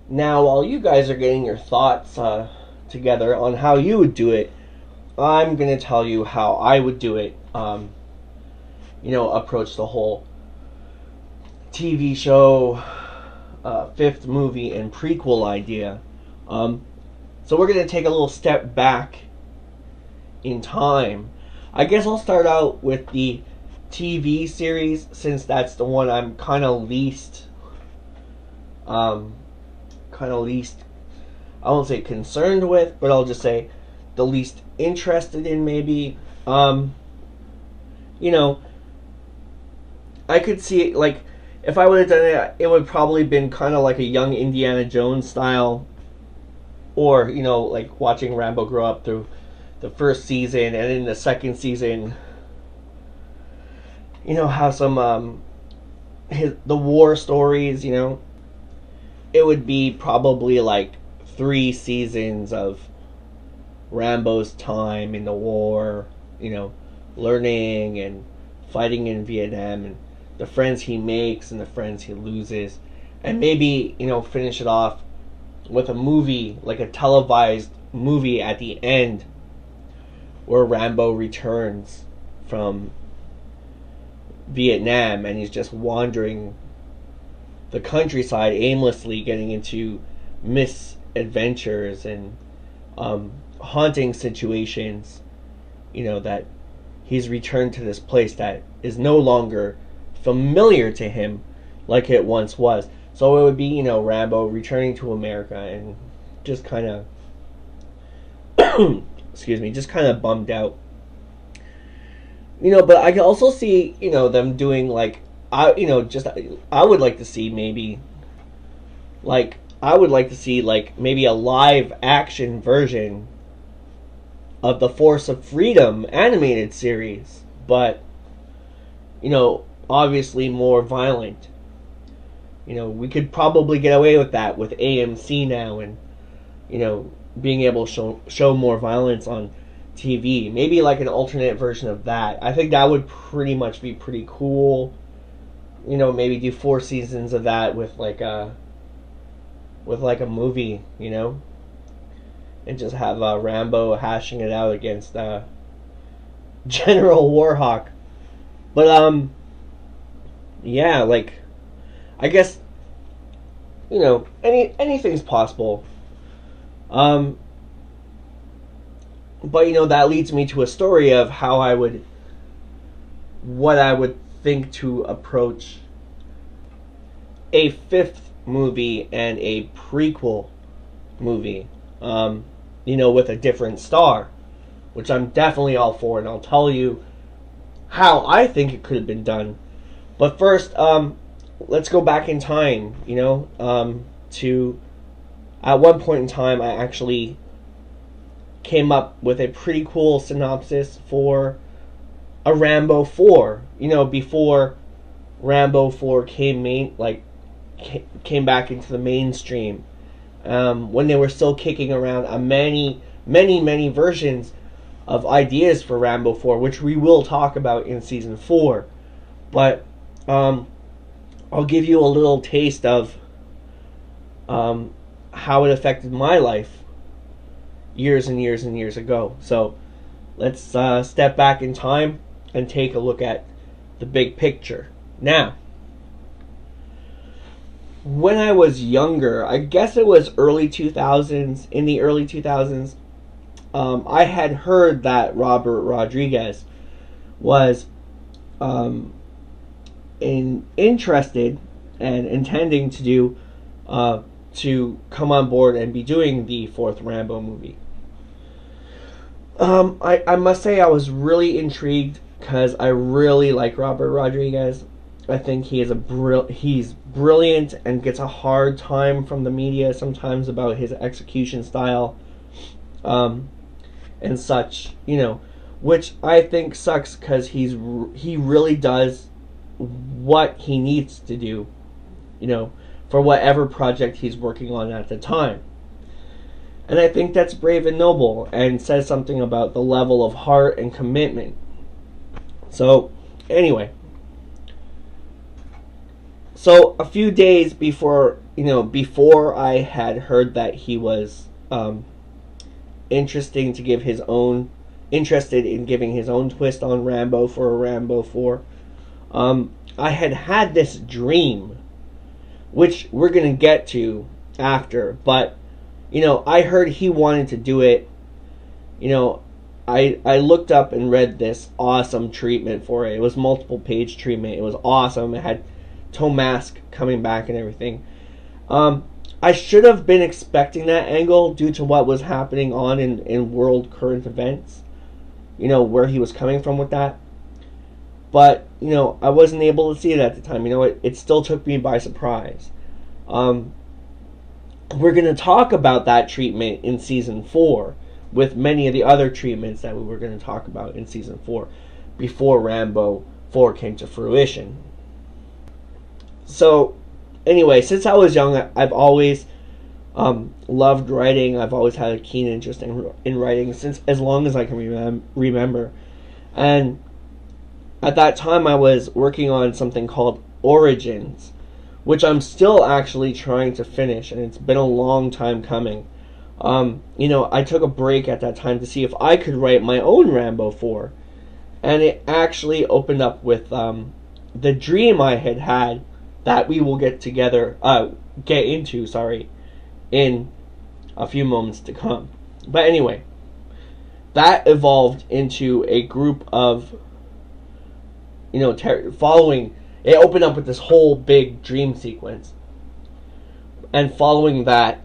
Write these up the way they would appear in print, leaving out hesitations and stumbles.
Now, while you guys are getting your thoughts together on how you would do it, I'm going to tell you how I would do it. Approach the whole TV show, fifth movie, and prequel idea. So we're going to take a little step back in time. I guess I'll start out with the TV series, since that's the one I'm kind of least, I won't say concerned with, but I'll just say the least interested in, maybe. I could see it, like, if I would have done it, it would probably been kind of like a young Indiana Jones style, or, like watching Rambo grow up through the first season, and in the second season, have some, the war stories, it would be probably like 3 seasons of Rambo's time in the war, learning and fighting in Vietnam, and the friends he makes and the friends he loses, and maybe, finish it off with a movie, like a televised movie at the end, where Rambo returns from Vietnam and he's just wandering the countryside aimlessly, getting into misadventures and haunting situations, that he's returned to this place that is no longer familiar to him like it once was. So it would be, Rambo returning to America and just kind of excuse me, just kind of bummed out. But I can also see, them doing like, I would like to see maybe maybe a live action version of the Force of Freedom animated series, but obviously more violent. We could probably get away with that with AMC now, and being able to show more violence on TV. Maybe like an alternate version of that. I think that would pretty much be pretty cool. Maybe do 4 seasons of that with like a movie, and just have Rambo hashing it out against General Warhawk. But yeah, like, I guess, anything's possible. But that leads me to a story of what I would think to approach a 5th movie and a prequel movie, with a different star, which I'm definitely all for, and I'll tell you how I think it could have been done. But first, let's go back in time, to, at one point in time, I actually came up with a pretty cool synopsis for a Rambo 4, before Rambo 4 came back into the mainstream, when they were still kicking around many versions of ideas for Rambo 4, which we will talk about in season 4. But I'll give you a little taste of how it affected my life years and years and years ago. So let's step back in time and take a look at the big picture. Now, when I was younger, I guess it was early 2000s, in the early 2000s, I had heard that Robert Rodriguez was interested and intending to come on board and be doing the 4th Rambo movie. I must say I was really intrigued, because I really like Robert Rodriguez. I think he is he's brilliant, and gets a hard time from the media sometimes about his execution style, and such, which I think sucks, because he really does what he needs to do, for whatever project he's working on at the time. And I think that's brave and noble, and says something about the level of heart and commitment. So, anyway, So a few days before, before I had heard that he was interested in giving his own twist on Rambo for a Rambo 4, I had this dream, which we're gonna get to after. But I heard he wanted to do it. I looked up and read this awesome treatment for it. It was multiple page treatment. It was awesome. It had Tomask coming back and everything. I should have been expecting that angle due to what was happening on in world current events. Where he was coming from with that. But, I wasn't able to see it at the time. It still took me by surprise. We're going to talk about that treatment in Season 4 with many of the other treatments that we were going to talk about in Season 4 before Rambo 4 came to fruition. So, anyway, since I was young, I've always loved writing. I've always had a keen interest in writing since as long as I can remember. And at that time, I was working on something called Origins, which I'm still actually trying to finish, and it's been a long time coming. I took a break at that time to see if I could write my own Rambo 4, and it actually opened up with the dream I had that we will get into in a few moments to come. But anyway, that evolved into a group of, following. It opened up with this whole big dream sequence, and following that,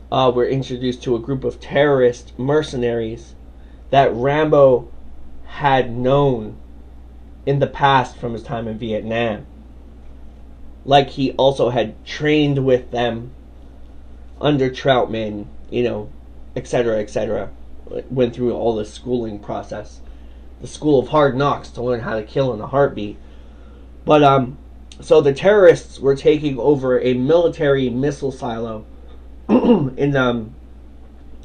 we're introduced to a group of terrorist mercenaries that Rambo had known in the past from his time in Vietnam. Like he also had trained with them under Troutman, etc., etc. Went through all the schooling process, the school of hard knocks to learn how to kill in a heartbeat. But so the terrorists were taking over a military missile silo in the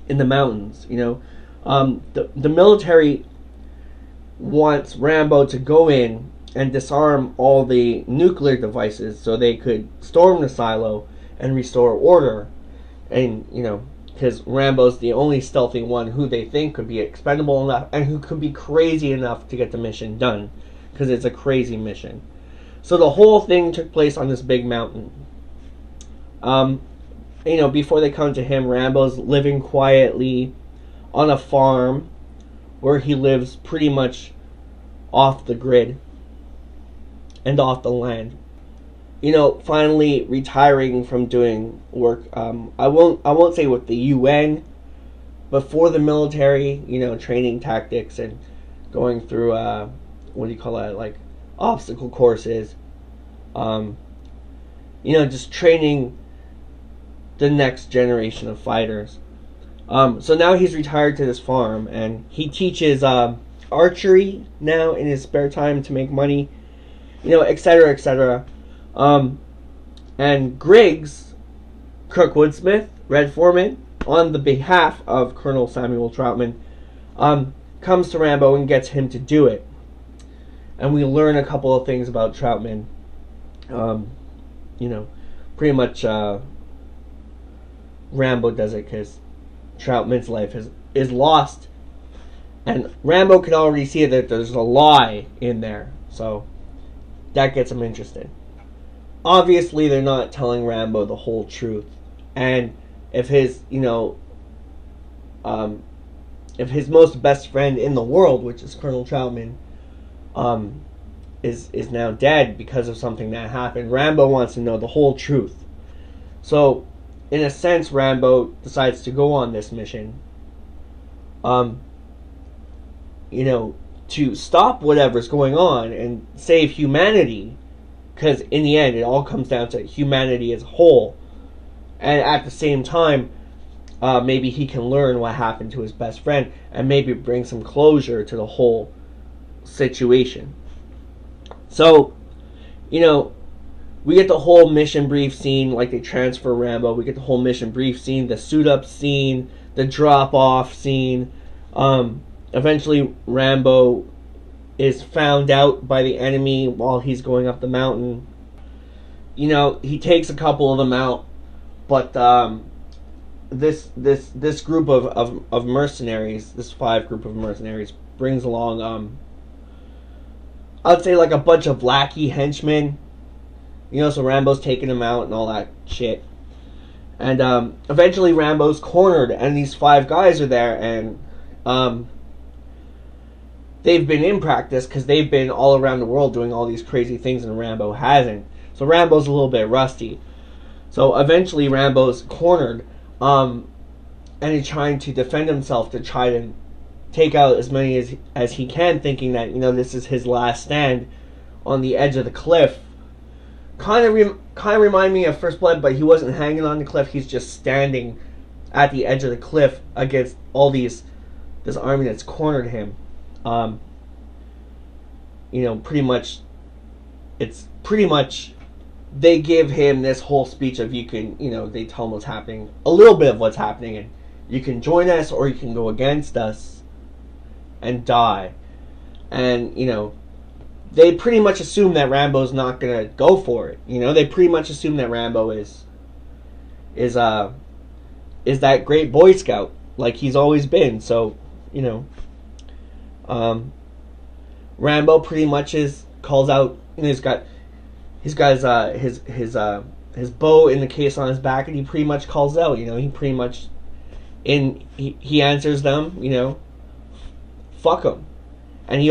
mountains. The military wants Rambo to go in and disarm all the nuclear devices so they could storm the silo and restore order. And, because Rambo's the only stealthy one who they think could be expendable enough and who could be crazy enough to get the mission done, because it's a crazy mission. So the whole thing took place on this big mountain. Before they come to him, Rambo's living quietly on a farm where he lives pretty much off the grid and off the land. Finally retiring from doing work. I won't say with the UN, but for the military, training tactics and going through like obstacle courses. Just training the next generation of fighters. So now he's retired to this farm, and he teaches archery now in his spare time to make money, etc., etc. And Griggs, Kirkwood Smith, Red Foreman, on the behalf of Colonel Samuel Troutman, comes to Rambo and gets him to do it. And we learn a couple of things about Troutman. Pretty much Rambo does it because Troutman's life is lost. And Rambo can already see that there's a lie in there. So that gets him interested. Obviously, they're not telling Rambo the whole truth. And if his, if his most best friend in the world, which is Colonel Troutman, is now dead because of something that happened, Rambo wants to know the whole truth. So, in a sense, Rambo decides to go on this mission, to stop whatever's going on and save humanity, because in the end, it all comes down to humanity as a whole. And at the same time, maybe he can learn what happened to his best friend and maybe bring some closure to the whole situation. So, we get the whole mission brief scene, like they transfer Rambo. We get the whole mission brief scene, the suit up scene, the drop off scene. Eventually, Rambo is found out by the enemy while he's going up the mountain. you know, he takes a couple of them out, but this group of mercenaries, this 5 group of mercenaries, brings along I'd say like a bunch of lackey henchmen, you know, so Rambo's taking them out and all that shit. And eventually Rambo's cornered, and these 5 guys are there, and they've been in practice because they've been all around the world doing all these crazy things, and Rambo hasn't. So Rambo's a little bit rusty. So eventually Rambo's cornered, and he's trying to defend himself to try to take out as many as he can, thinking that, you know, this is his last stand on the edge of the cliff. Kind of remind me of First Blood, but he wasn't hanging on the cliff. He's just standing at the edge of the cliff against all this army that's cornered him. You know, pretty much they give him this whole speech of, you can, you know, they tell him what's happening, a little bit of what's happening, and you can join us or you can go against us and die. And, you know, they pretty much assume that Rambo's not gonna go for it. You know, they pretty much assume that Rambo is that great Boy Scout like he's always been. So, you know, Rambo pretty much calls out, you know, he's got his bow in the case on his back, and he pretty much calls out, you know, he pretty much he answers them, you know, fuck them. And he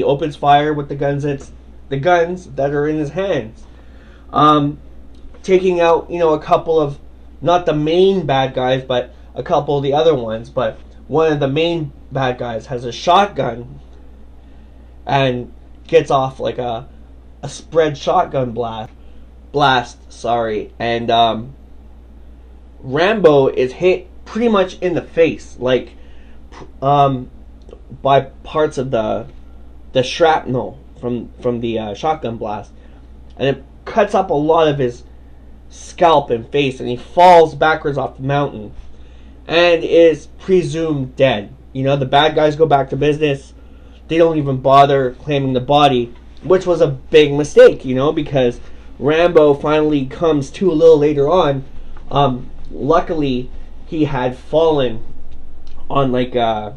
opens fire with the guns that are in his hands, taking out, you know, a couple of, not the main bad guys, but a couple of the other ones. But one of the main bad guys has a shotgun and gets off like a spread shotgun blast. And Rambo is hit pretty much in the face, like by parts of the shrapnel from the shotgun blast, and it cuts up a lot of his scalp and face, and he falls backwards off the mountain and is presumed dead. You know, the bad guys go back to business. They don't even bother claiming the body, which was a big mistake, you know, because Rambo finally comes to a little later on. Luckily, he had fallen on like a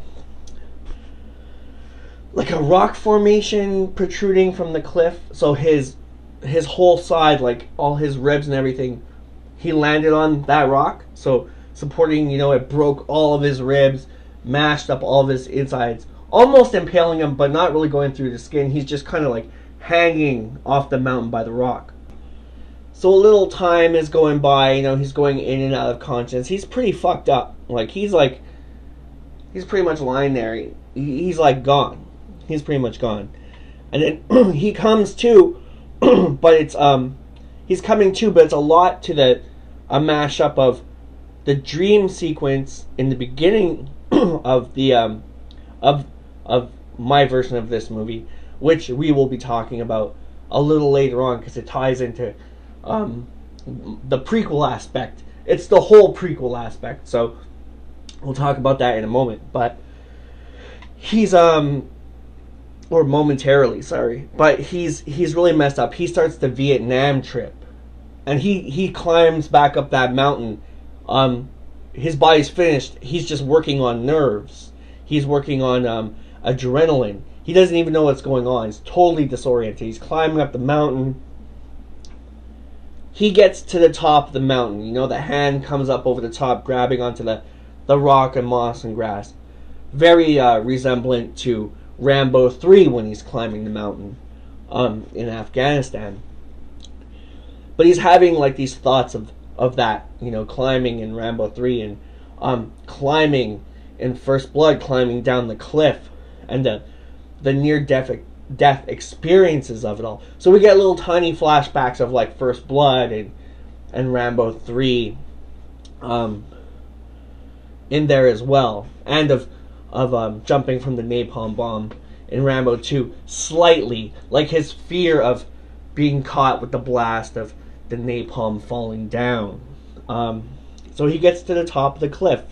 rock formation protruding from the cliff, so his whole side, like all his ribs and everything, he landed on that rock, so supporting, you know, it broke all of his ribs, mashed up all of his insides, almost impaling him, but not really going through the skin. He's just kind of like hanging off the mountain by the rock. So a little time is going by, you know, he's going in and out of conscience. He's pretty fucked up. He's pretty much lying there. He's like gone. He's pretty much gone. And then he comes to, but it's he's coming to, but it's a lot to a mashup of the dream sequence in the beginning of the of my version of this movie, which we will be talking about a little later on, because it ties into the prequel aspect. It's the whole prequel aspect, so we'll talk about that in a moment. But he's or momentarily, sorry, but he's really messed up. He starts the Vietnam trip, and he climbs back up that mountain. His body's finished. He's just working on nerves. He's working on adrenaline. He doesn't even know what's going on. He's totally disoriented. He's climbing up the mountain. He gets to the top of the mountain. You know, the hand comes up over the top, grabbing onto the rock and moss and grass. Very resemblant to Rambo 3 when he's climbing the mountain in Afghanistan. But he's having like these thoughts of that, you know, climbing in Rambo 3 and climbing in First Blood, climbing down the cliff, and the near-death experiences of it all. So we get little tiny flashbacks of like First Blood and Rambo 3 in there as well, and of jumping from the napalm bomb in Rambo 2, slightly, like his fear of being caught with the blast of the napalm falling down. So he gets to the top of the cliff,